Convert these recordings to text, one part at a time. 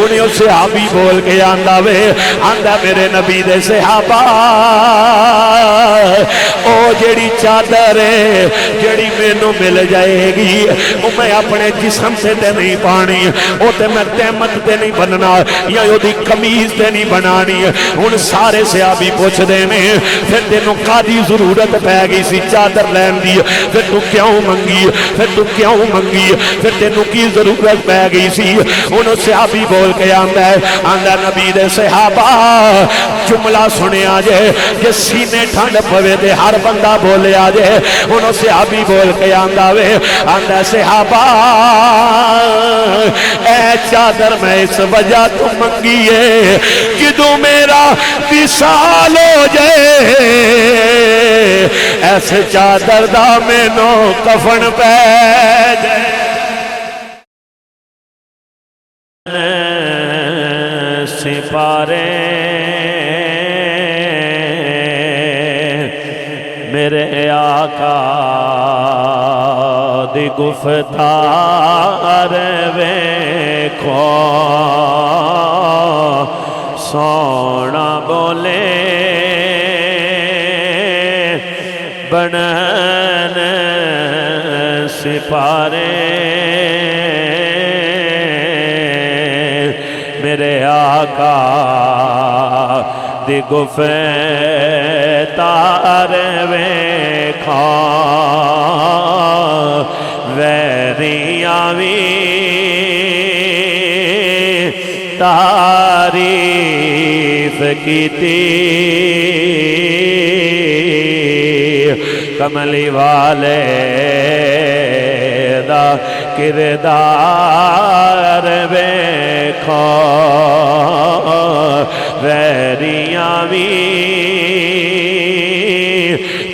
ہن او صحابی بول کے آندا وے آندا میرے نبی دے صحابہ او جیڑی چادر ہے جیڑی مینوں مل جائے گی او میں اپنے جسم سے تے نہیں پانی او تے میں تہمت تے نہیں بننا یا او دی قمیض تے نہیں بنانی ہن سارے صحابی پوچھ دے نے پھر تینوں کادی ضرورت پہ گئی سی چادر لین دی پھر تو کیوں منگی پھر تو کیوں منگی پھر تینوں کی ضرورت پہ گئی سی ہن صحابی بول کے آندا ہے آندا نبی دے صحابہ جملہ سنیا جے کہ سینے ٹھنڈ پوے تے ہر بندہ بولے آ جے ہن صحابی بول کے آندا وے آندا صحابہ اے چادر میں اس وجہ تو منگی ہے جدوں میرا وصال ہو جائے ایسے چادر دا مینوں کفن پہ جائے سپارے میرے آقا دی گفتار ویکھو سونا بولے بنن سپارے میرے آقا دی گفتار ویکھو ویریاں وی تعریف کیتی کملی والے دا کردار ویکھو ویریاں وی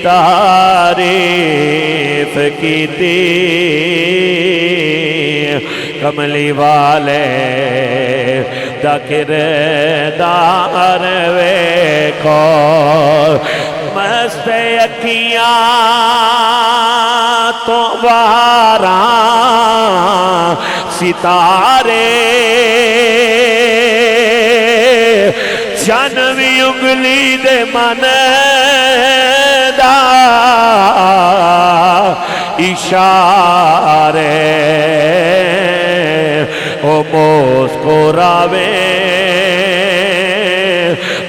تعریف کیتی کملی والے دا کردار ویکھو مست اکھیاں تو واراں ستارے جنوی انگلی دے من دا اشارے او مسکراوے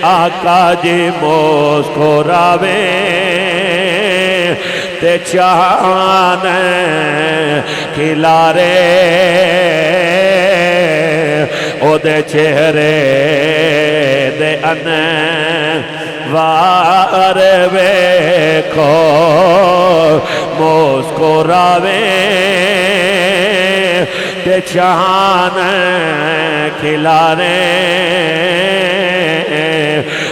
آقا جی مسکراوے تے چاند کھلارے او دے چہرے دے انوار ویکھو مسکراوے تے چاند کھلارے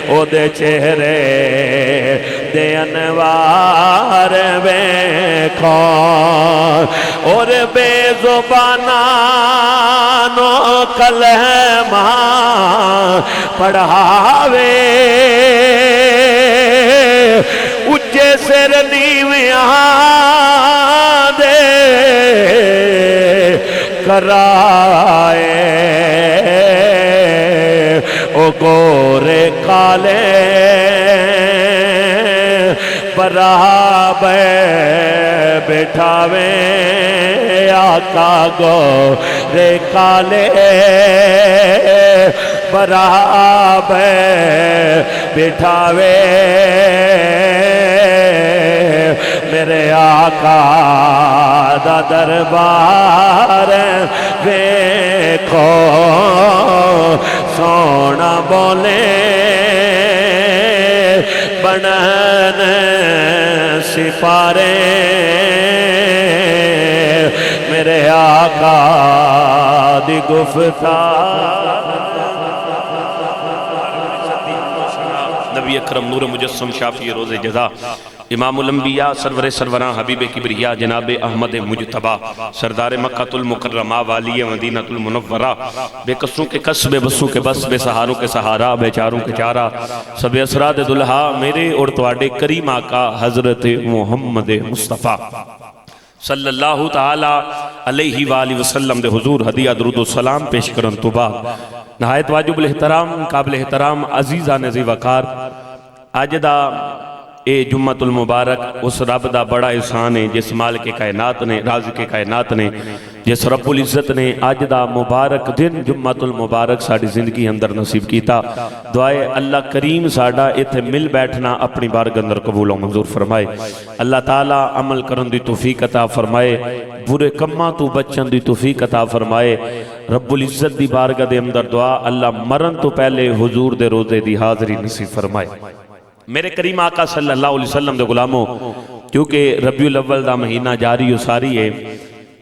او دے چہرے دے انوار ویکھو اور بے زبانانو کلمہ پڑھاوے اچھے سر نیویاں دے کرائے او گورے کالے برابر بٹھاوے آقا گورے کالے برابر بٹھاوے میرے آقا دا دربار ویکھو سونا بولے بنن سپارے میرے آقا دی گفتار نبی اکرم نور مجسم شافی روز جزا امام الانبیاء سرور سروران حبیب کبریاء جناب احمد مجتبہ سردار مکہ المکرمہ والی مدینہ المنورہ بے قصوں کے قص بے بسوں کے بس بے سہاروں کے سہارا بے چاروں کے چارہ سب اسراد دلہا میرے اور تواڈے کریم آقا حضرت محمد مصطفیٰ صلی اللہ تعالی علیہ وآلہ وسلم دے حضور ہدیہ درود و سلام پیش کرن تو بعد نہایت واجب الاحترام قابل احترام عزیزان ذی وقار اج دا اے جمعۃ المبارک اس رب دا بڑا احسان ہے جس مالک کائنات نے رازق کائنات نے جس رب العزت نے اج دا مبارک دن جمعۃ المبارک ساڈی زندگی اندر نصیب کیتا دعائے اللہ کریم ساڈا ایتھے مل بیٹھنا اپنی بارگاہ اندر قبول و منظور فرمائے اللہ تعالی عمل کرن دی توفیق عطا فرمائے برے کماں تو بچن دی توفیق عطا فرمائے رب العزت دی بارگاہ دے اندر دعا اللہ مرن تو پہلے حضور دے روزے دی حاضری نصیب فرمائے میرے کریم آقا صلی اللہ علیہ وسلم دے غلاموں کیونکہ ربیع الاول دا مہینہ جاری و ساری ہے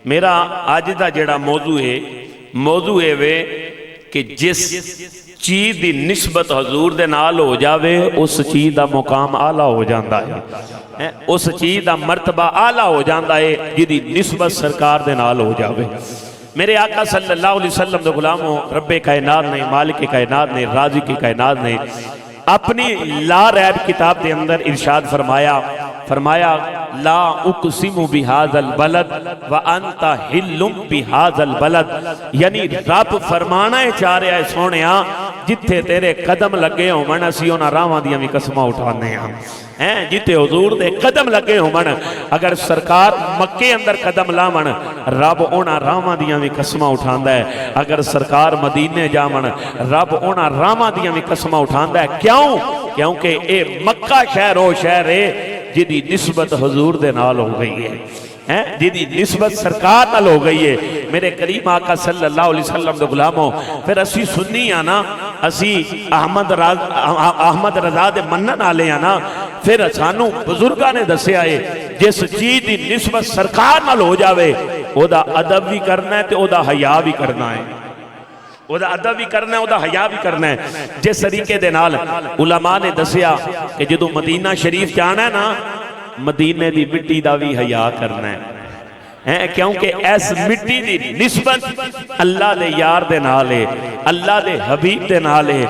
میرا آج دا جڑا موضوع ہے وے کہ جس چیز دی نسبت حضور دے نال ہو جاوے اس چیز دا مقام اعلیٰ ہو جاندہ ہے اس چیز دا مرتبہ اعلیٰ ہو جاندہ ہے جدی نسبت سرکار دے نال ہو جاوے میرے آقا صلی اللہ علیہ وسلم دے غلاموں رب کائنات نے مالک کائنات نے رازق کائنات نے اپنی لا ریب کتاب دے اندر ارشاد فرمایا لا اقسم بہذا البلد وانت حل بہذا البلد یعنی رب فرمانا ہے چاہ رہا ہے سونیا جتھے تیرے قدم لگے ہوں من اسی انہاں راواں دیاں وی قسماں اٹھانے ہیں جتے حضور دے قدم لگے ہوں من اگر سرکار مکے اندر قدم لاون رب انہاں راواں دیاں وی قسماں اٹھاندا ہے اگر سرکار مدینے جاون رب انہاں راواں دیاں وی قسماں اٹھاندا ہے کیونکہ اے مکہ شہر او شہر ہے جدی نسبت حضور دے نال ہو گئی ہے جدی نسبت سرکار نال ہو گئی ہے میرے کریم آقا صلی اللہ علیہ وسلم دے غلاموں پھر اسی سنی آنا اسی احمد رضا دے منن آلے آنا پھر سانو بزرگاں نے دسے آئے جس چیز دی نسبت سرکار نال ہو جاوے او دا ادب بھی کرنا ہے تے او دا حیا بھی کرنا ہے او دا ادب بھی کرنا ہے او دا حیا بھی کرنا ہے جس طریقے دے نال علماء نے دسیا کہ جدو مدینہ شریف جانا ہے نا مدینے دی مٹی دا بھی حیا کرنا ہے کیونکہ ایس مٹی دی نسبت اللہ دے یار دے نالے اللہ دے حبیب دے نالے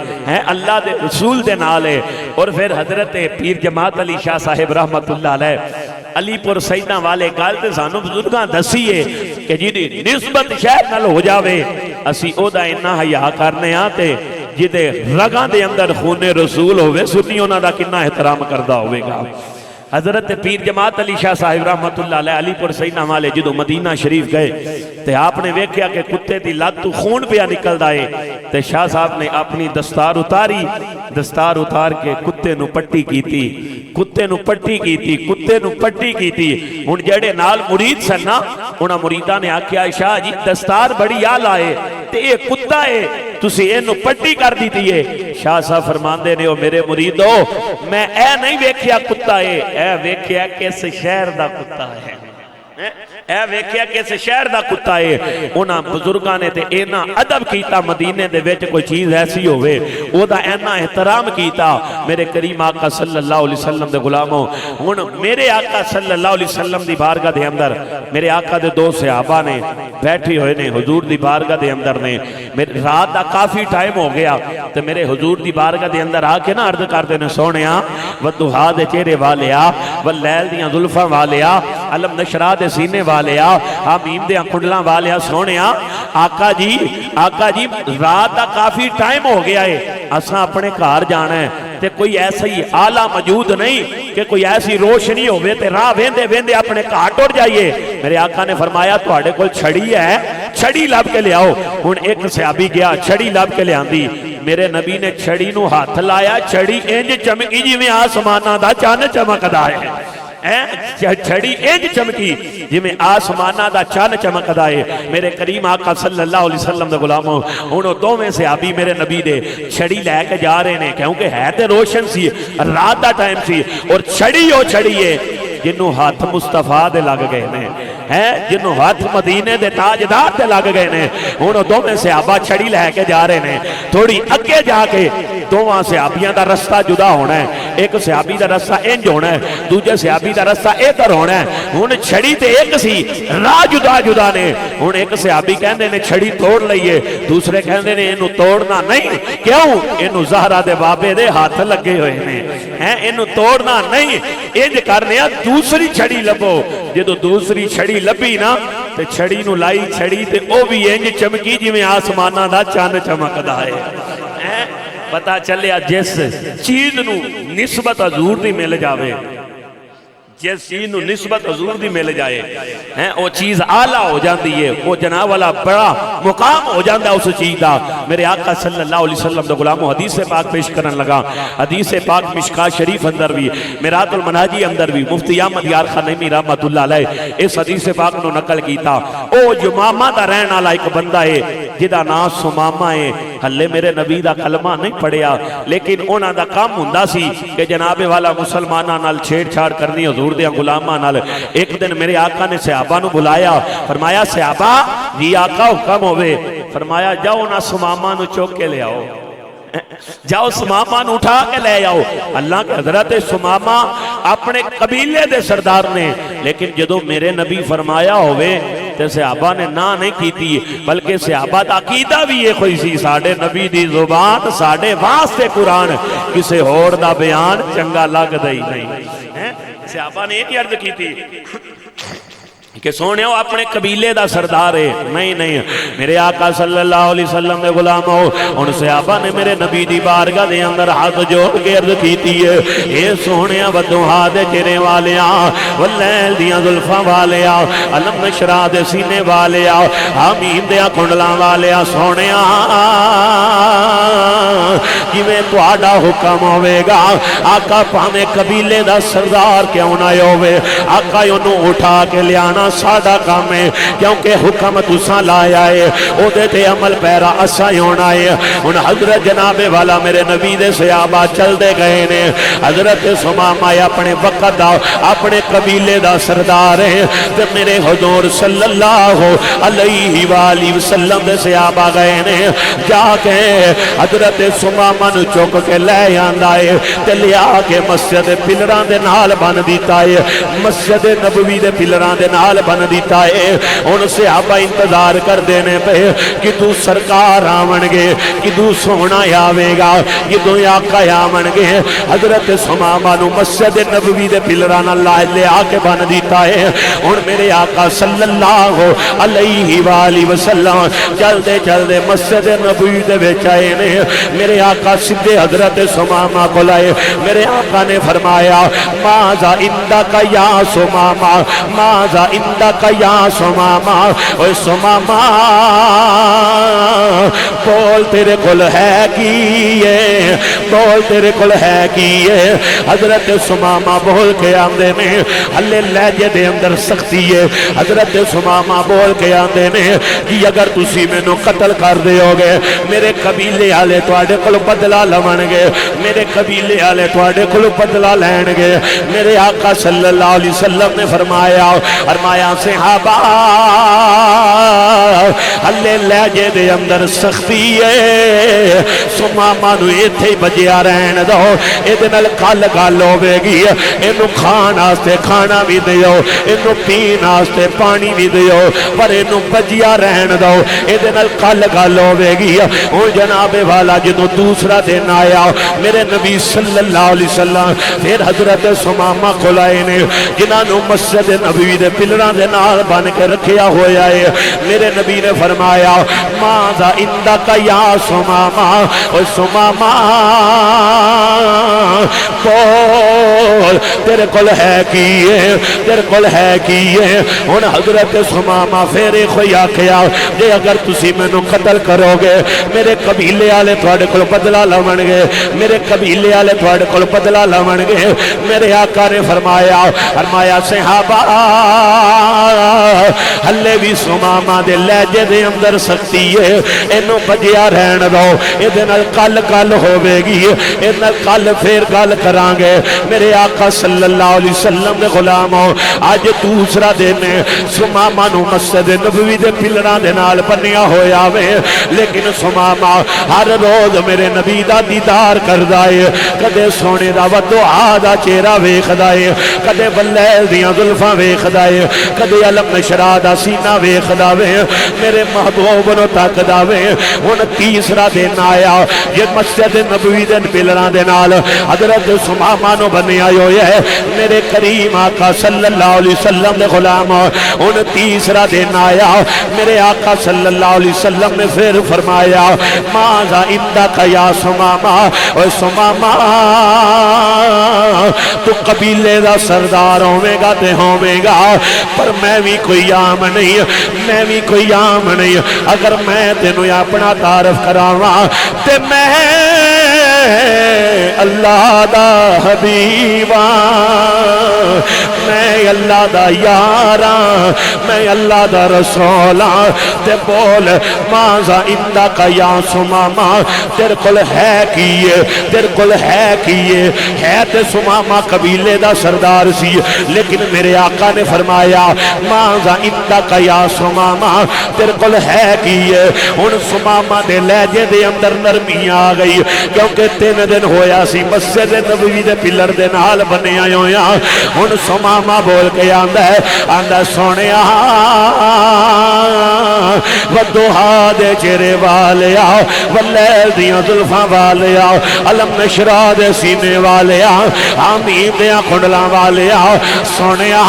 اللہ دے رسول دے نالے اور پھر حضرت پیر جماعت علی شاہ صاحب رحمت اللہ علیہ علی پور سیدہ والے گالتے سانو بزرگاں دسیے کہ جی نسبت شہر نل ہو جاوے اسی او دا انہا حیا کرنے آتے جدے رگاں دے اندر خون رسول ہوئے سنیوں نا دا کنہ احترام کردہ ہوئے گا حضرت پیر جماعت علی شاہ صاحب رحمت اللہ علیہ علی پور سیدہ والے جدو مدینہ شریف گئے تے آپ نے ویکھیا کہ کتے دی لات تو خون پیا نکل دائے تے شاہ صاحب نے اپنی دستار اتاری دستار اتار کے کتے نو پٹی کی تھی کتے نو پٹی کی تھی ان جڑے نال مرید سننا انہا مریدہ نے آکھیا شاہ جی دستار بڑی آل آئے تے اے کتا ہے تسی اے نو پٹی کر دی تھی شاہ صاحب فرماندے نے او میرے مریدو میں اے نہیں ویکھیا کتا ہے اے ویکھیا کس شہر دا کتا ہے اے ویکھیا کس شہر دا کتا ہے انہاں بزرگاں نے تے اینا ادب کیتا مدینے دے وچ کوئی چیز ایسی ہوئے او دا اینا احترام کیتا میرے کریم آقا صلی اللہ علیہ وسلم دے غلاموں ہن میرے آقا صلی اللہ علیہ وسلم دی بارگاہ دے اندر میرے آقا دے دو صحابہ نے بیٹھے ہوئے نے حضور دی بارگاہ دے اندر نے رات دا کافی ٹائم ہو گیا تے میرے حضور دی بارگاہ دے اندر آ کے نا عرض کردے نے سونیا والضحیٰ دے چہرے والیا واللیل دیاں زلفاں والیا علم نشرہ دے سینے والیا حمیم دے کنڈلاں والیا سونیا آقا جی رات دا کافی ٹائم ہو گیا ہے اساں اپنے گھر جانا ہے تے کوئی ایسا ہی آلہ موجود نہیں کہ کوئی ایسی روشنی ہوئے تے راہ ویندے اپنے گھر ٹر جائیے میرے آقا نے فرمایا تواڈے کول چھڑی ہے چھڑی لب کے لے آؤ ہن ایک صحابی گیا چھڑی لب کے لے آندی میرے نبی نے چھڑی نو ہاتھ لایا چھڑی انج چمکی جی میں آسمانہ دا چان چمکدا ہے چھڑی انج چمکی جی میں آسمانہ دا چان چمکدا ہے میرے کریم آقا صلی اللہ علیہ وسلم دے غلاموں انہوں دو میں سے ابھی میرے نبی دے چھڑی لے کے جا رہے ہیں کیونکہ ہے تے روشن سی رات دا ٹائم سی اور چھڑی ہو چھڑی ہے جنہوں ہاتھ مصطفیٰ دے لگ گئے نے جنہوں ہاتھ مدینے دے تاجدار دے لگ گئے نے انہوں دو میں سے آبا چھڑی لے کے جا رہے ہیں تھوڑی اگے جا کے دوہاں صحابیاں دا رستہ جدا ہونا ہے ایک صحابی دا رستہ انج ہونا ہے دوجہ صحابی دا رستہ ادھر ہونا ہے ہن چھڑی تے ایک سی راہ جدا نے ہن ایک صحابی کہندے نے چھڑی توڑ لئیے دوسرے کہندے نے انہوں توڑنا نہیں کیوں انہوں زہرہ دے بابے دے ہاتھ لگے ہوئے ہیں انہوں توڑنا نہیں انج کرنے دوسری چھڑی لبو جدو دوسری چھڑی لبی نا تے چھڑی نو لائی چھڑی تے او بھی انج چمکی جی میں آسمانہ دا چاند چمکدا ہے پتا چلیا جس چیز نو نسبت حضور دی مل جاوے جس چیز نو نسبت حضور دی مل جائے وہ چیز آلہ ہو جاندی ہے وہ جناب والا بڑا مقام ہو جاندہ اس چیز دا میرے آقا صلی اللہ علیہ وسلم دا غلام حدیث پاک پیش کرن لگا حدیث پاک مشکات شریف اندر بھی میرات المناجی اندر بھی مفتی احمد یار خان نعیمی رحمت اللہ علیہ اس حدیث پاک نو نقل کیتا او جمامہ دا رہن والا ایک بندہ ہے جدا نام سمامہ ہے ہلے میرے نبی دا کلمہ نہیں پڑھیا لیکن اونا دا کام ہوندا سی کہ جناب والا مسلمانہ نال چھیڑ چھاڑ کرنی حضور دے غلامہ نال ایک دن میرے آقا نے صحابہ نو بلایا فرمایا صحابہ جی آقا حکم ہوئے فرمایا جاؤ نا سمامہ نو چوک کے لے آؤ جاؤ سمامہ نو اٹھا کے لے آؤ اللہ کے حضرت سمامہ اپنے قبیلے دے سردار نے لیکن جدو میرے نبی فرمایا ہوئے تے صحابہ نے نہ نہیں کیتی بلکہ صحابہ دا عقیدہ بھی یہ کوئی سی ساڑھے نبی دی زبان ساڑھے واسطے قرآن کسے ہور دا بیان چنگا لگ دائی نہیں صحابہ نے ایک عرض کی تھی کہ سونے ہو اپنے قبیلے دا سردار ہے نہیں میرے آقا صلی اللہ علیہ وسلم میں غلام ہو ان صحابہ نے میرے نبی دی بارگاہ دے اندر ہاتھ جوڑ کے عرض کیتی ہے اے سونے ودوہا دے چرے والیاں واللیل دیاں ظلفاں والیاں علم نشرا دے سینے والیاں حامیم دیاں کنڈلاں والیاں سونے جویں تہاڈا حکم ہوئے گا آقا پاویں قبیلے دا سردار کیوں نہ ہوئے آقا انہوں اٹھا کے لیانا سادہ کام ہے کیونکہ حکم تساں لایا ہے او دیتے عمل پیرا اسا ہونا ہے ان حضرت جناب والا میرے نبی دے صحابہ چل دے گئے نے حضرت سمامہ اپنے وقت دا اپنے قبیلے دا سردار ہے تے میرے حضور صلی اللہ علیہ وآلہ وسلم دے صحابہ گئے نے جا کے حضرت سمامہ نو چوک کے لے آندا ہے تے لیا کے مسجد پلران دے نال بن دیتا ہے مسجد نبوی دے پلران دے نال بن دیتا ہے ان سے آبا انتظار کر دینے پہ کہ تو سرکار آمن گے کہ تو سونا آوے گا کہ تو آقا آمن گے حضرت سمامہ نو مسجد نبوی دے پلران اللہ لے آکے بن دیتا ہے اور میرے آقا صلی اللہ علیہ وآلہ وسلم چل دے مسجد نبوی دے بیچائے نے میرے آقا صدے حضرت سمامہ کو لائے میرے آقا نے فرمایا ماذا اندکا یا سمامہ ماذا اندکا یا سمامہ اوہ سمامہ بول تیرے کل ہے کیے بول تیرے کل ہے کیے حضرت سمامہ بول کے آمدے میں اللہ لہجے دے اندر سختی ہے حضرت سمامہ بول کے آمدے میں کہ اگر تسی میں نو قتل کر دے ہوگے میرے قبیلے آلے توڑے کل بدلہ لمن گے میرے قبیلے آلے توڑے کل بدلہ لین گے میرے آقا صلی اللہ علیہ وسلم نے فرمایا صحابہ اللہ لہجے دے اندر سختی ہے سمامہ نو ایتھے ہی بجیا رہن دو ادھنال کال گال ہوئے گی انہوں کھان آستے کھانا بھی دیو انہوں پین آستے پانی بھی دیو پر انہوں بجیا رہن دو ادھنال کال گال ہوئے گی او جناب والا جنہوں دوسرا دن آیا میرے نبی صلی اللہ علیہ وسلم پھر حضرت سمامہ کھلائے نے جنہوں مسجد نبی دے پلران دے نال بن کے رکھیا ہویا ہے میرے نبی نے فرمایا ماذا اندکا یا سمامہ او سمامہ بول تیرے کل ہے کیے تیرے کل ہے کیے ان حضرت سمامہ پھر کوئی آکھیا جے اگر تسی میں نو قتل کرو گے میرے قبیلے آلے تھوڑے کل بدلہ لمن گے میرے قبیلے آلے تھوڑے کل بدلہ لمن گے میرے آقا نے فرمایا صحابہ ہلے بھی سمامہ دے لہجے دے اندر سکتی ہے انہوں بجیا رہن دو ادھنال کل ہوئے گی ادھنال کل پھر کل کرانگے میرے آقا صلی اللہ علیہ وسلم دے غلاموں آج دوسرا دن سمامہ نو مسجد نبوی دے پلران دے نال بنیا ہویا وے لیکن سمامہ ہر روز میرے نبی دا دا دیدار کردا ہے کدے سونے دا ودعا دا چہرہ ویکھدا ہے کدے بلیل دیاں زلفاں ویکھدا ہے کدے علم نشرا دا سینہ ویکھدا وے میرے محبوب نو تکدا وے ہن تیسرا دن آیا یہ مسجد نبوی دے پلراں دے نال حضرت سمامہ نو بنیا ہویا ہے میرے کریم آقا صلی اللہ علیہ وسلم دے غلام ہن تیسرا دن آیا میرے آقا صلی اللہ علیہ وسلم نے پھر فرمایا ماذا عندک یا سمامہ اے سمامہ تو قبیلے دا سردار ہوے گا تے ہوے گا پر میں بھی کوئی عام نہیں میں بھی کوئی عام نہیں اگر میں تینوں اپنا تعارف کراواں تے میں اللہ دا حبیباں میں اللہ دا یاراں میں اللہ دا رسولاں تے بول ماذا عندک یا سمامہ تیرے کول ہے کیے تیرے کول ہے کیے ہے تے سمامہ قبیلے دا سردار سی لیکن میرے آقا نے فرمایا ماذا عندک یا سمامہ تیرے کول ہے کیے ہن سمامہ دے لہجے دے اندر نرمی آ گئی کیونکہ 3 دن ہویا سی مسجد نبوی دے پلر دے نال بنیا ہویا ہن سمامہ بول کے آندا سونیا ودوہا دے چہرے والیا واللیل دیاں زلفاں والیا علم نشرا دے سینے والیا آمین دیاں کھنڈلاں والیا سونیا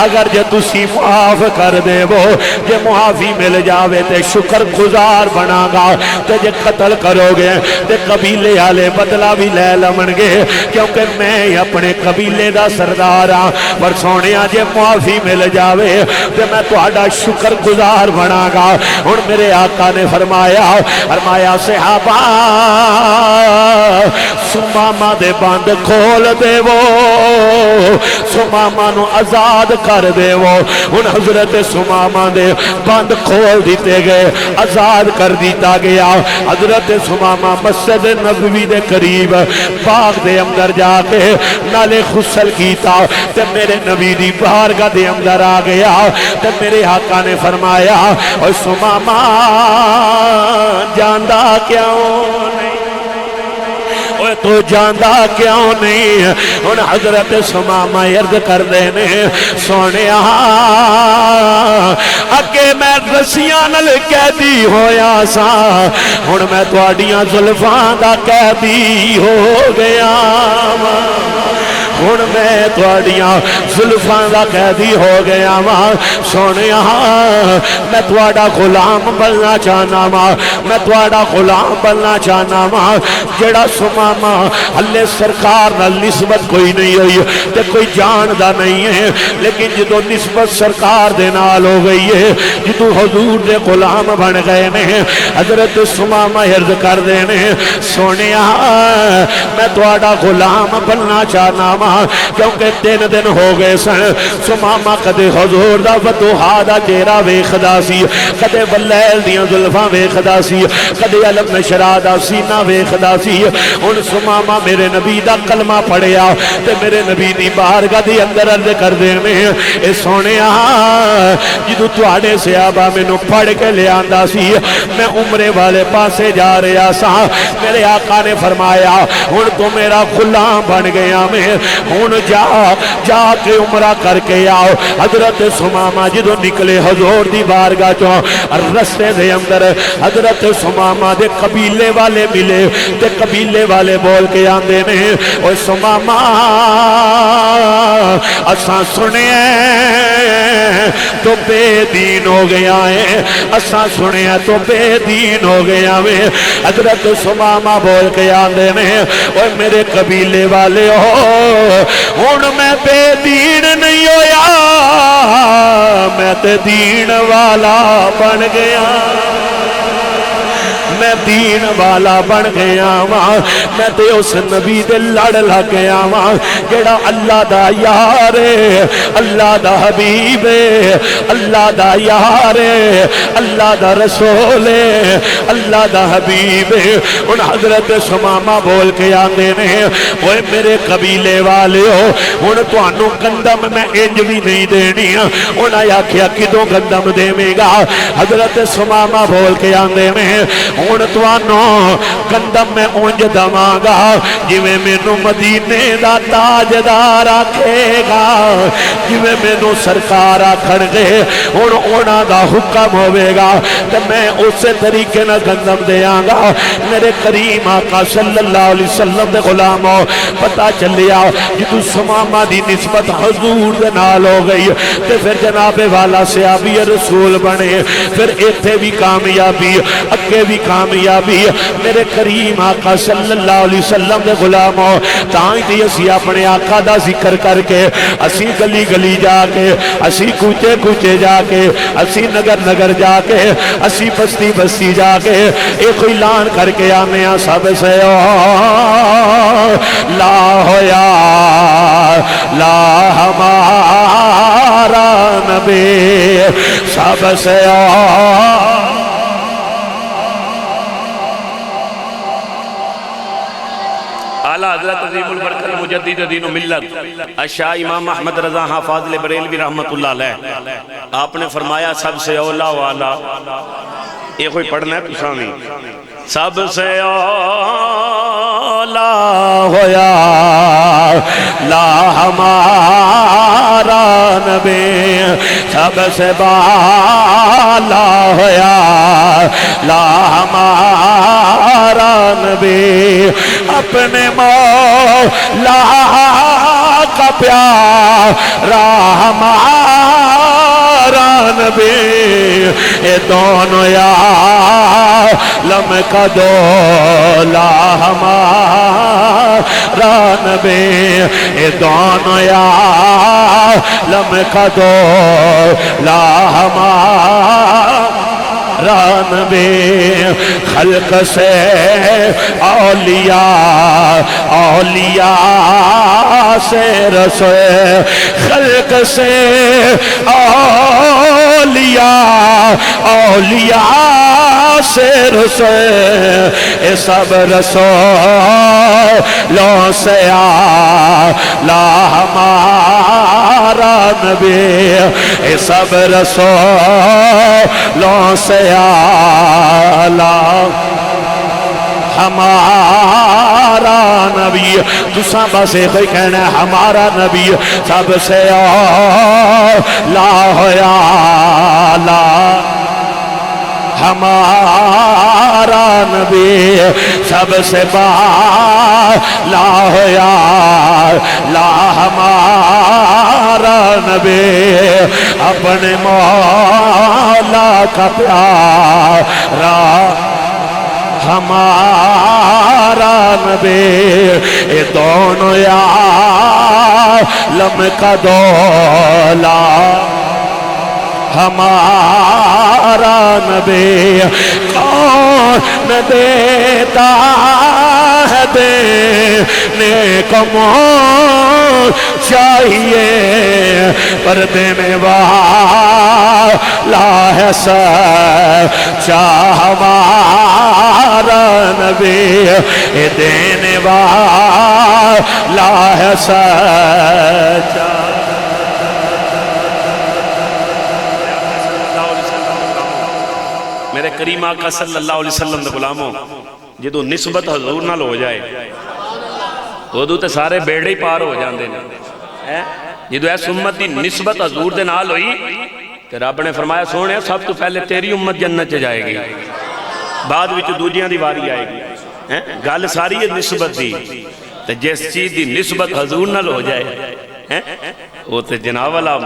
اگر جے تسی معاف کر دے وہ جے معافی مل جاوے تے شکر گزار بنا گا تے جے قتل کرو گے تے قبیلے آلے بدلہ بھی لے لمن گے کیونکہ میں اپنے قبیلے دا سردار ہاں پر سونیا جے معافی مل جاوے تے میں تہاڈا شکر گزار بنا گا ہن میرے آقا نے فرمایا صحابہ سمامہ دے بند کھول دے وہ سمامہ نو آزاد کر دے وہ ہن حضرت سمامہ دے بند کھول دیتے گئے آزاد کر دیتا گیا حضرت سمامہ مسجد نبوی دے قریب باغ دے اندر جا کے نالے غسل کیتا تے میرے نبی دی بارگاہ دے اندر آ گیا تے میرے آقا نے فرمایا اوے سمامہ جاندا کیوں نہیں اوے تو جاندا کیوں نہیں ہن حضرت سمامہ عرض کر دینے سونیا اگے میں رسیاں نال قیدی ہویا سا ہن میں تواڈیاں زلفاں دا قیدی ہو گیا ہن میں تواڈیاں زلفاں دا قیدی ہو گیا ماں سونیا میں تواڈا غلام بننا چاہنا ماں میں تواڈا غلام بننا چاہنا ماں جڑا سمامہ اللہ سرکار نال نسبت کوئی نہیں ہوئی تے کوئی جاندا نہیں ہے لیکن جدو نسبت سرکار دے نال ہو گئی ہے جدو حضور دے غلام بن گئے نے حضرت سمامہ عرض کر دینے سونیا میں تواڈا غلام بننا چاہنا ماں کیونکہ 3 دن ہو گئے سن سمامہ کدے حضور دا فتوحا دا چہرہ ویکھدا سی کدے واللیل دیاں زلفاں ویکھدا سی کدے علم نشرا دا سینہ ویکھدا سی ہن سمامہ میرے نبی دا کلمہ پڑھیا تے میرے نبی دی بارگاہ دے اندر عرض کر دینے اے سونیا جدو تواڈے صحابہ مینوں پڑھ کے لے آندا سی میں عمرے والے پاسے جا رہا سا میرے آقا نے فرمایا ہن تو میرا غلام بن گیا میں ہن جا کے عمرہ کر کے آؤ حضرت سمامہ جدو نکلے حضور دی بارگاہ چوں رستے دے اندر حضرت سمامہ دے قبیلے والے ملے تے قبیلے والے بول کے آندے نے اوے سمامہ اساں سنے تو بے دین ہو گیا ہے اساں سنے تو بے دین ہو گیا ہے حضرت سمامہ بول کے آندے نے اوے میرے قبیلے والے ہو ہن میں بے دین نہیں ہویا میں تے دین والا بن گیا میں دین والا بن گیا ماں میں تے اس نبی دے لڑ لگ گیا ماں جڑا اللہ دا یار اللہ دا حبیب اللہ دا یار اللہ دا رسول اللہ دا حبیب ان حضرت سمامہ بول کے آندے نے اوے میرے قبیلے والے ہو ہن تانوں گندم میں انج بھی نہیں دینی انہاں آکھیا کدوں گندم دیویں گا حضرت سمامہ بول کے آندے نے ہن توانوں گندم میں اونج دواں جویں مینوں مدینے دا تاجدار آکھے گا جویں مینوں سرکار آکھن گے ہن انہاں دا حکم ہوے گا تے میں اسی طریقے نال گندم دیاں گا میرے کریم آقا صلی اللہ علیہ وسلم دے غلاموں پتہ چلیا جدوں سمامہ دی نسبت حضور دے نال ہو گئی تے پھر جناب والا صحابی رسول بنے پھر ایتھے بھی کامیابی اگے بھی کامیابی میرے کریم آقا صلی اللہ علیہ وسلم دے غلاموں تائیں تے اسی اپنے آقا دا ذکر کر کے اسی گلی گلی جا کے اسی کوچے کوچے جا کے اسی نگر نگر جا کے اسی بستی بستی جا کے ایک اعلان کر کے آنے سب سے لا ہویا لا ہمارا نبی سب سے اعلیٰ حضرت عظیم البرکت مجدد دین و ملت اشاہ امام احمد رضا حافظ بریلوی رحمت اللہ علیہ آپ نے فرمایا سب سے اولا والا یہ کوئی پڑھنا ہے پسانی سب سے اولا ہویا لا ہمارا نبی سب سے بالا ہویا لا ہمارا نبی اپنے مولا کا پیارا ہمارا نبی یہ دونوں عالم کا دولا ہمارا نبی یہ دونوں عالم کا دولا ہمارا نبی خلق سے اولیاء اولیاء سے رسول خلق سے اولیاء اولیاء سے رسول اے سب رسولوں سے اعلیٰ ہمارا نبی اے سب رسولوں سے اعلیٰ ہمارا نبی تساں بس کوئی کہنا ہے ہمارا نبی سب سے اعلیٰ ہویا لا ہمارا نبی سب سے بالا ہویا لا ہمارا نبی اپنے مولا کا پیارا ہمارا نبی یہ دونوں عالم کا دولا ہمارا نبی کون دیتا ہے دینے کو مون چاہیے پر دینے والا ہے سچا ہمارا نبی یہ دینے والا ہے سچا میرے کریم آقا صلی اللہ علیہ وسلم دے غلاموں جدو نسبت حضور نال ہو جائے ادو تے سارے بیڑے ہی پار ہو جاندے نے جدو ایس امت دی نسبت حضور دے نال ہوئی کہ رب نے فرمایا سونے سب تو پہلے تیری امت جنت چ جائے گی بعد وچ دوجیاں دی واری آئے گی گل ساری ہے نسبت دی تے جس چیز دی نسبت حضور نال ہو جائے وہ تے جناب والا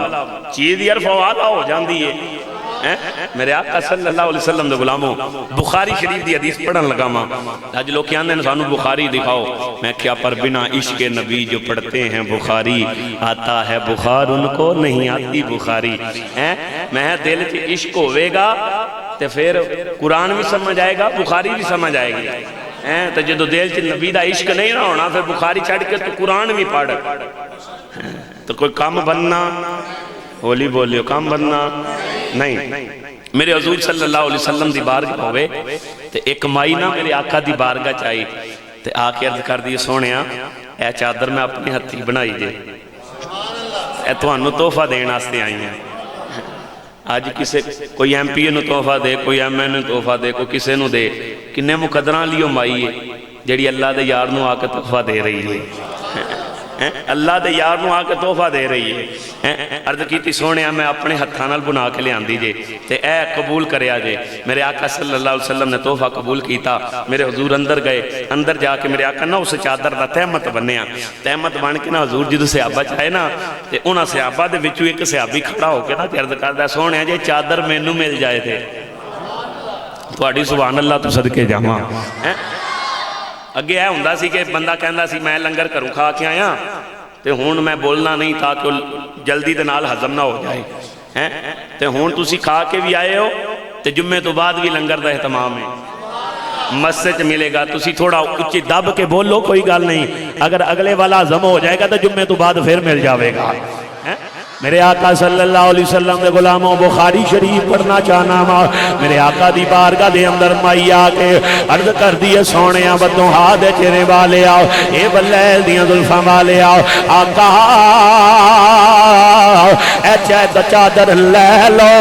چیز یار فوالا ہو جاندی ہے میرے آقا صلی اللہ علیہ وسلم دے غلاموں بخاری شریف دی حدیث پڑھن لگا ماں آج لوگ کیا نے سانو بخاری دکھاؤ میں کیا پر بنا عشق نبی جو پڑھتے ہیں بخاری آتا ہے بخار ان کو نہیں آتی بخاری میں دل سے عشق ہوئے گا تو پھر قرآن بھی سمجھ آئے گا بخاری بھی سمجھ آئے گی تو جدو دل سے نبی دا عشق نہیں نہ ہونا پھر بخاری چھڑ کے تو قرآن بھی پڑھ تو کوئی کام بننا ہولی بولیو کام بننا نہیں میرے حضور صلی اللہ علیہ وسلم دی بارگاہ ہوئے تے ایک مائی نہ میرے آقا دی بارگاہ چاہی تے آکے عرض کر دی سونیا اے چادر میں اپنی ہتھی بنائی دے اے تو انو توفہ دینا سے آئی ہیں اج کسے کوئی ایم پی نو تحفہ دے، کوئی ایم این نو تحفہ دے، کوئی کسے نو دے، کنے مقدراں لیو مائی ہے جڑی اللہ دے یار نو آ کے تحفہ دے رہی ہے، اللہ دے یار نو آ کے تحفہ دے رہی ہے۔ عرض کیتی سونیا میں اپنے ہتھاں نال بنا کے لے آندی جے تے اے قبول کریا جے۔ میرے آقا صلی اللہ علیہ وسلم نے تحفہ قبول کیتا، میرے حضور اندر گئے، اندر جا کے میرے آقا نا اس چادر دا تہمت بنیا، تہمت بن کے نا حضور جدو صحابہ چاہے نا تے انہاں صحابہ دے وچوں ایک صحابی کھڑا ہو کے نا تے عرض کردا سونیا جے چادر مینوں مل جائے تے تہاڈی سبحان اللہ تو صدقے جاواں۔ اگے اے ہوندا سی کہ بندہ کہندا سی میں لنگر گھروں کھا کے آیا تے ہون میں بولنا نہیں تاکہ جلدی دے نال ہضم نہ ہو جائے، تے ہون تسی کھا کے بھی آئے ہو تے جمعے تو بعد بھی لنگر دا اہتمام ہے، مسجد ملے گا، تسی تھوڑا اچھی دب کے بولو کوئی گل نہیں، اگر اگلے والا ہضم ہو جائے گا تو جمعے تو بعد پھر مل جاوے گا۔ میرے آقا صلی اللہ علیہ وسلم دے غلاموں بخاری شریف پڑھنا چاہنا ماں، میرے آقا دی بارگاہ دے اندر مائی آکے عرض کر دیئے سونیاں بدوں ہاتھ چہرے والے آؤ، اے بلیل دیاں ظلفاں والے آؤ، آقا اے چادر لے لو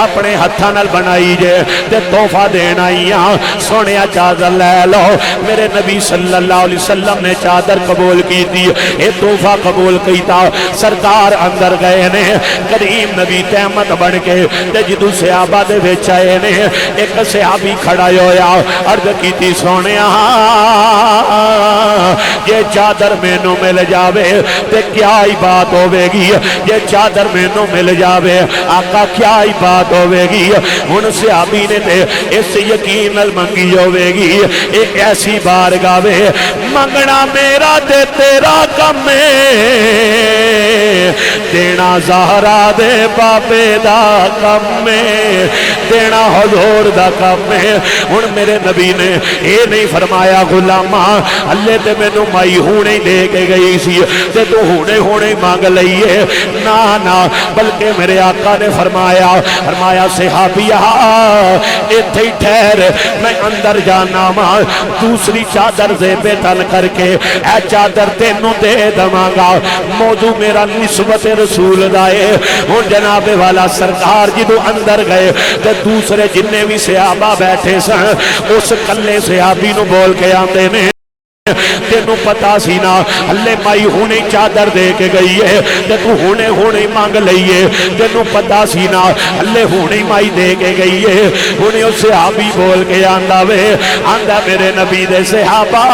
اپنے ہتھاں نال بنائی جے تے تحفہ دینا ہیاں، سونیا چادر لے لو۔ میرے نبی صلی اللہ علیہ وسلم نے چادر قبول کی دی، اے تحفہ قبول کیتا، سرکار اندر گئے نے، کریم نبی تحمت بن کے تے جدو صحابہ دے وچ آئے نے، ایک صحابی کھڑا ہویا عرض کیتی سونیا یہ چادر مینوں مل جاوے تے کیا ہی بات ہوے گی، یہ چادر مینوں مل جاوے آقا کیا ہی بات ہوے گی۔ ہن صحابی نے تے اس یقین نال منگی ہوے گی، ایک ایسی بارگاہ وے منگنا میرا تے تیرا کم ہے، دینا زہرا دے بابے دا کم ہے، دینا حضور دا کم ہے۔ ہن میرے نبی نے اے نہیں فرمایا غلامہ اللہ تے مینوں مائی ہونے دے کے گئی سی تے تو ہونے مانگ لئیے، نا نا، بلکہ میرے آقا نے فرمایا صحابیہ ایتھے ہی ٹھہر، میں اندر جانا ماں دوسری چادر زیبے تن کر کے اے چادر تینوں دے دماغا، موضوع میرا نسبت رسول دائے۔ ہوں جناب والا سرکار جدو اندر گئے تو دوسرے جننے بھی صحابہ بیٹھے سن اس کلے صحابی نو بول کے آندے نے تینوں پتا سی نا اللہ مائی ہونے چادر دے کے گئی ہے تے تو ہونے مانگ لئیے، تینوں پتا سی نا اللہ ہونے مائی دے کے گئی ہے۔ ہونے اس صحابی بول کے آندہ وے آندہ میرے نبی دے صحابہ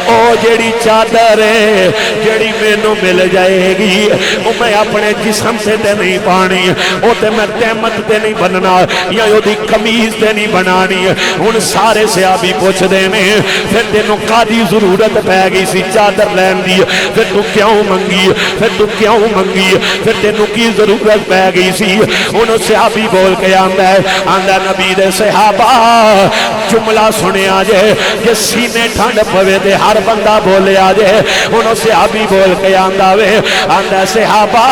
او جیڑی چادر ہے جیڑی مینوں مل جائے گی او میں اپنے جسم سے تے نہیں پانی، او تے میں تہمت تے نہیں بننا یا او دی کمیز تے نہیں بنانی۔ ہن سارے صحابی پوچھ دے نے پھر تینوں قادی ضرورت پہ گئی سی چادر لین دی، پھر تو کیوں منگی، پھر تینوں کی ضرورت پہ گئی سی؟ انہوں صحابی بول کے آندہ نبی دے صحابہ جملہ سنے آجے کہ سینے ٹھنڈ پوے دے ہر بندہ بولے آجے۔ انہوں صحابی بول کے آندہ صحابہ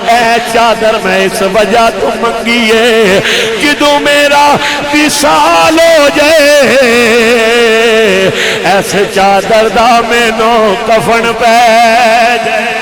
اے چادر میں اس وجہ تو منگی ہے جدو میرا وصال ہو جائے ایسے چادر دا مینوں کفن پہ جائے،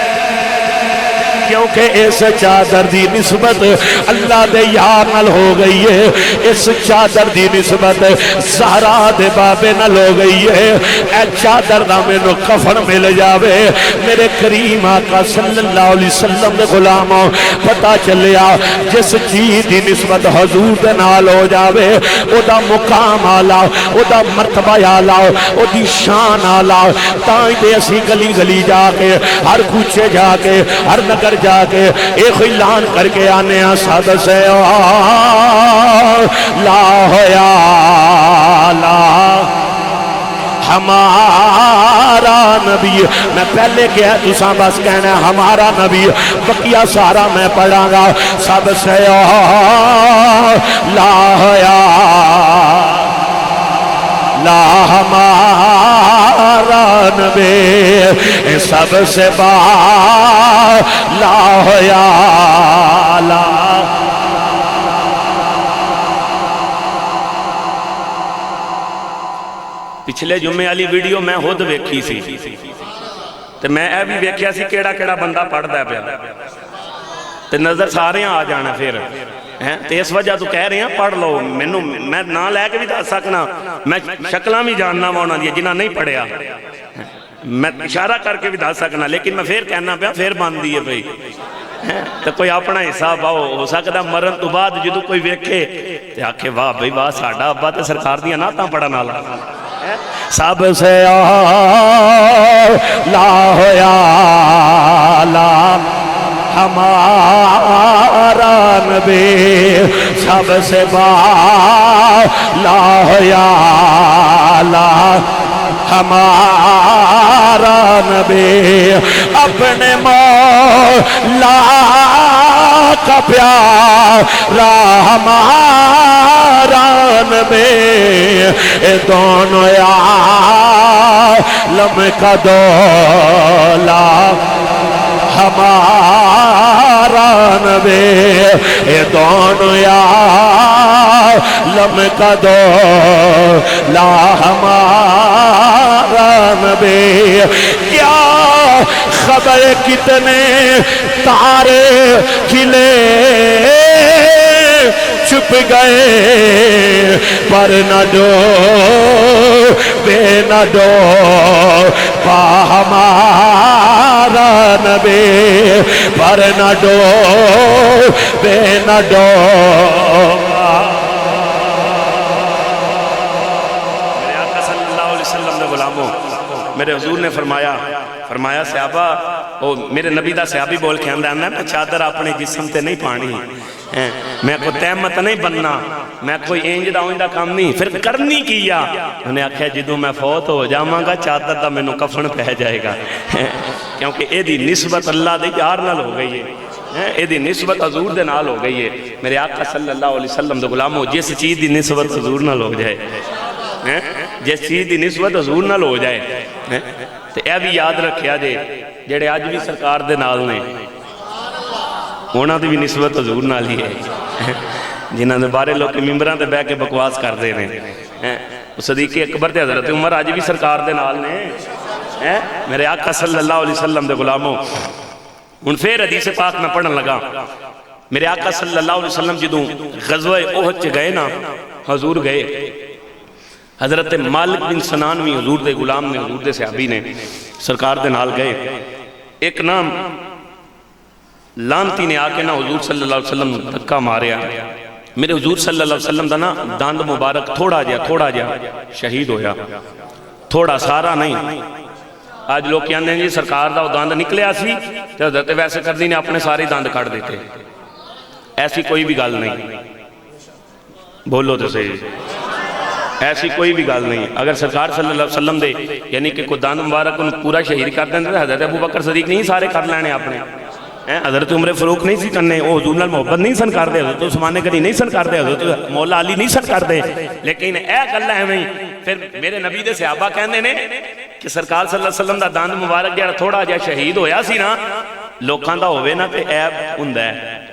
کیونکہ اس چادر دی نسبت اللہ دے یار نال ہو گئی ہے، اس چادر دی نسبت زہرا دے بابے نال ہو گئی ہے۔ اے چادر دا مینوں کفن مل جاوے میرے کریم آقا صلی اللہ علیہ وسلم دے غلاموں، پتہ چلیا جس چیز دی نسبت حضور دے نال ہو جاوے او دا مقام آلا، او دا مرتبہ آلا، او دی شان آلا۔ تائیں دے اسی گلی گلی جا کے ہر کوچے جا کے ہر نگر جا کے ایک اعلان کر کے آنے سب سے لا ہویا لا ہمارا نبی، میں پہلے کیا تساں بس کہنا ہمارا نبی، بقیہ سارا میں پڑھاں گا۔ سب سے لا ہویا لا ہمارا نبی، سب سے لا ہویا لا۔ پچھلے جمعے والی ویڈیو میں خود ویکھی سی، تو میں یہ بھی ویکھیا سی کیڑا کیڑا بندہ پڑھتا پیا تو نظر سارے آ جانا پھر تو اس وجہ تو کہہ رہے ہیں پڑھ لو مینوں میں نہ لے کے بھی دس سکنا میں شکلاں بھی جاننا وا انہاں دی جنہاں نہیں پڑھیا میں اشارہ کر کے بھی دس سکنا لیکن میں پھر کہنا پیا پھر بنتی ہے بھائی تو کوئی اپنا حساب آؤ ہو سکتا مرن تو بعد جدو کوئی ویکھے تو آکھے واہ بھائی واہ ساڈا ابا تے سرکار دیاں نعتاں پڑھن والا سب سے لا ہویا لا ہمارا نبی سب سے لا ہویا لا ہمارا نبی اپنے مولا کا پیارا ہمارا نبی دونوں عالم کا دولا ہمارا نبی یہ دونوں عالم کا دولا ہمارا نبی کیا خبر کتنے تارے کھلے چھپ گئے پر نہ ڈو بے نہ ڈو پا ہمارا نبی پر نہ ڈو بے نہ ڈو میرے آقا صلی اللہ علیہ وسلم نے غلاموں میرے حضور نے فرمایا صحابہ میرے نبی دا صحابی بول کے آندہ میں چادر اپنے جسم تے نہیں پانی میں کوئی تہمت نہیں بننا میں کوئی اینج دا اونج دا کام نہیں پھر کرنی کیا انہیں آکھیا جدوں میں فوت ہو جاواں گا چادر دا مینوں کفن پہ جائے گا کیونکہ اے دی نسبت اللہ دے یار نال ہو گئی ہے اے دی نسبت حضور دے نال ہو گئی ہے میرے آقا صلی اللہ علیہ وسلم دے غلاموں جس چیز دی نسبت حضور نال ہو جائے جس چیز دی نسبت حضور نال ہو جائے تو اے بھی یاد رکھیا جڑے آج بھی سرکار دے نال نے انہاں دی بھی نسبت حضور نال ہی ہے جنہاں دے بارے لوگ ممبراں تے بہ کے بکواس کر دے رہے صدیق اکبر تے حضرت عمر آج بھی سرکار دے نال نے میرے آقا صلی اللہ علیہ وسلم دے غلاموں ان پھر حدیث پاک میں پڑھن لگا میرے آقا صلی اللہ علیہ وسلم جدوں غزوہ احد چ گئے نا حضور گئے حضرت مالک بن سنان بھی حضور دے غلام نے حضور دے صحابی نے سرکار دے نال گئے ایک نام لانتی نے آکے نا حضور صلی اللہ علیہ وسلم دھکا ماریا میرے حضور صلی اللہ علیہ وسلم دا نا داند مبارک تھوڑا جا شہید ہویا تھوڑا سارا نہیں آج لوگ کہنے ہیں جی سرکار دا داند نکلیا سی تو حضرت ویسے کردی نے اپنے سارے داند کٹ دیتے ایسی کوئی بھی گال نہیں بولو تو صحیح ایسی کوئی بھی گال نہیں اگر سرکار صلی اللہ علیہ وسلم دے یعنی کہ کوئی داند مبارک ان پورا شہید کر دیں تو حضرت ابو بکر صدیق نہیں سارے کر لینے اپنے حضرت عمر فاروق نہیں سی کرنے وہ حضور نال محبت نہیں سن کر دے حضرت عثمان غنی نہیں سن کر دے حضرت مولا علی نہیں سن کر دے لیکن اے گل ہے میں پھر میرے نبی دے صحابہ کہندے نے کہ سرکار صلی اللہ علیہ وسلم دا داند مبارک جڑا تھوڑا جا شہید ہویا سی نا لوکاں دا ہوے نا تے عیب ہوندا ہے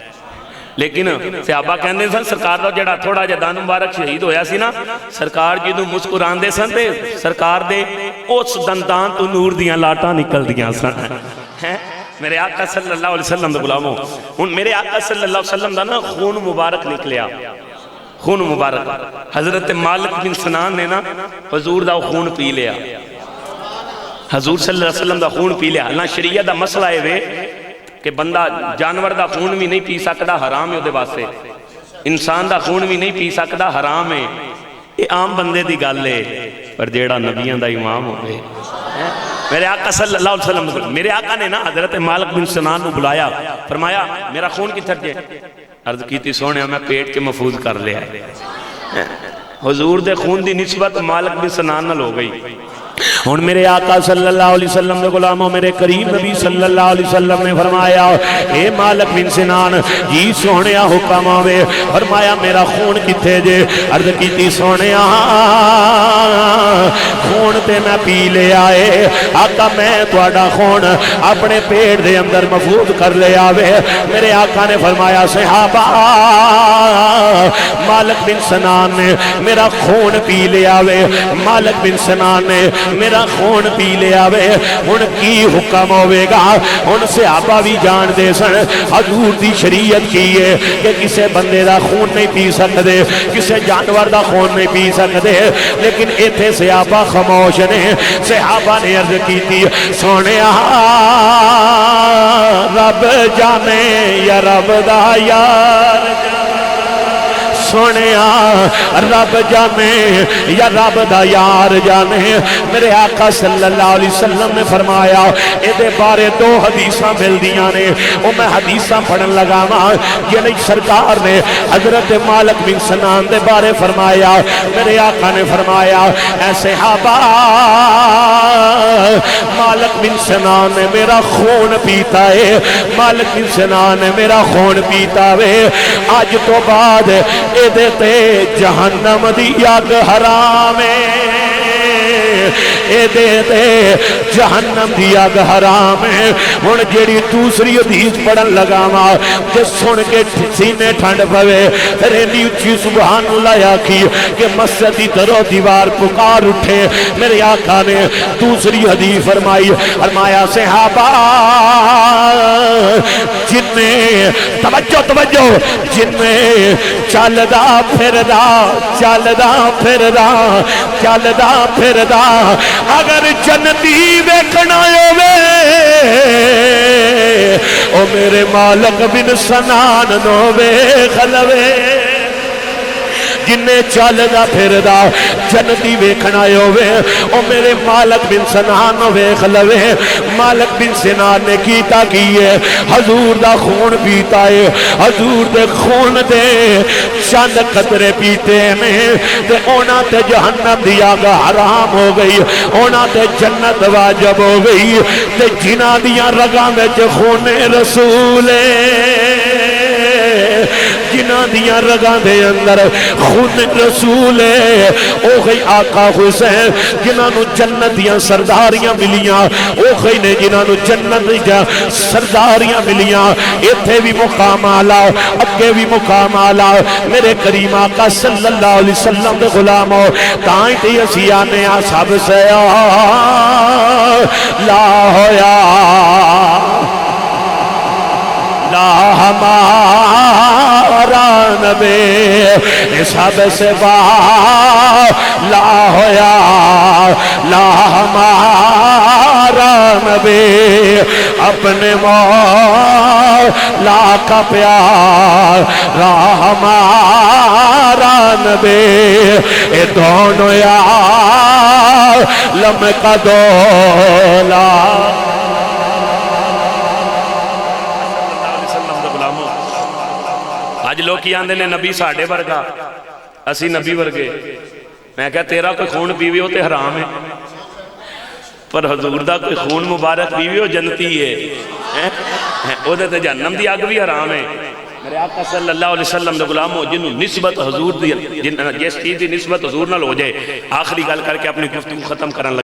لیکن صحابہ کہندے سن سرکار دا جڑا تھوڑا جا داند مبارک شہید ہویا سی نا سرکار جدوں مسکران دے سن تے سرکار دے اس دندان تو نور دیاں لاٹاں نکل دیاں سن میرے آقا صلی اللہ علیہ وسلم دا غلاموں میرے آقا صلی اللہ علیہ وسلم دا نا خون مبارک نکلیا خون مبارک حضرت مالک بن سنان نے نا حضور دا خون پی لیا حضور صلی اللہ علیہ وسلم دا خون پی لیا اللہ شریعت دا مسئلہ ہے وے کہ بندہ جانور دا خون بھی نہیں پی سکتا حرام ہے دے واسطے انسان دا خون بھی نہیں پی سکتا حرام ہے یہ عام بندے دی گل ہے پر جیڑا نبیان دا امام ہوئے میرے آقا صلی اللہ علیہ وسلم میرے آقا نے نا حضرت مالک بن سنان کو بلایا فرمایا میرا خون کتھر جے عرض کیتی سونے میں پیٹ کے محفوظ کر لیا حضور دے خون دی نسبت مالک بن سنان نال ہو گئی ہن میرے آقا صلی اللہ علیہ وسلم دے غلاموں میرے کریم نبی صلی اللہ علیہ وسلم نے فرمایا اے مالک بن سنان جی سونیا حکم آوے فرمایا میرا خون کتھے جے عرض کیتی سونیا خون تے میں پی لے آئے آقا میں تواڈا خون اپنے پیٹ دے اندر محفوظ کر لے آوے میرے آقا نے فرمایا صحابہ مالک بن سنان نے میرا خون پی لے آوے مالک بن سنان نے میرا خون پی لیا وے ہن کی حکم ہوے گا ہن صحابہ بھی جان دے سن حضور دی شریعت کی ہے کہ کسے بندے دا خون نہیں پی سکدے کسے جانور دا خون نہیں پی سکدے لیکن ایتھے صحابہ خاموش نے صحابہ نے عرض کی تھی سونیا رب جانے یا رب دا یار سونیا رب جانے یا رب دا یار جانے میرے آقا صلی اللہ علیہ وسلم نے فرمایا اے بارے دو حدیثاں مل دیاں نے او میں حدیثاں پڑھن لگا ماں یہ نہیں سرکار نے حضرت مالک بن سنان دے بارے فرمایا میرے آقا نے فرمایا اے صحابہ مالک بن سنان نے میرا خون پیتا ہے مالک بن سنان نے میرا خون پیتا ہے آج تو بعد دیتے جہنم دی اگ حرام ہے اے دیتے جہنم دی اگ حرام ہے ہن جیڑی دوسری حدیث پڑھن لگا وا تے سن کے سینے ٹھنڈ پوے پھر اینی اچھی سبحان اللہ آکھی کہ مسجد دی درو دیوار پکار اٹھے میرے آقا نے دوسری حدیث فرمایا صحابہ جن میں توجہ جن میں چلدا پھردا اگر جنتی ویکھنا ہووے او میرے مالک بن سنان نو ویکھ لوے جنہیں چلدا پھردا جنتی ویکھنا ہووے او میرے مالک بن سنان نو ویکھ لوے مالک بن سنان نے کیتا کیے حضور دا خون پیتا ہے حضور دے خون دے چند قطرے پیتے میں تے اونا تے جہنم دی اگ حرام ہو گئی اونا تے جنت واجب ہو گئی تے جنہ دیاں رگاں وچ خون رسول جنہ دیاں رگاں دے اندر خون رسول ہے او گئی آقا حسین جنہاں نو جنت دیاں سرداریاں ملیاں او گئی نے جنہاں نو جنت دیاں سرداریاں ملیاں ایتھے بھی مقام آلا اگے بھی مقام آلا میرے کریم آقا صلی اللہ علیہ وسلم دے غلاموں تائیں تے اسی آنے سب سے لا ہویا لا ہمارا نبی سب سے لا ہویا لا ہمارا نبی اپنے مولا کا پیار ہمارا نبی اے دونوں یار لمکا دولا آج لوگ کی آندے نے نبی ساڑھے ورگا اسی نبی ورگے میں کہا تیرا کوئی خون پیوی ہو تے حرام ہے پر حضور دا کوئی خون مبارک پیوی ہو جنتی ہے او دے تے جہنم دی آگ بھی حرام ہے میرے آقا صلی اللہ علیہ وسلم دے غلاموں جنہوں نسبت حضور دی جس چیز دی نسبت حضور نہ ہو جائے آخری گل کر کے اپنی گفتگو ختم کرن لگا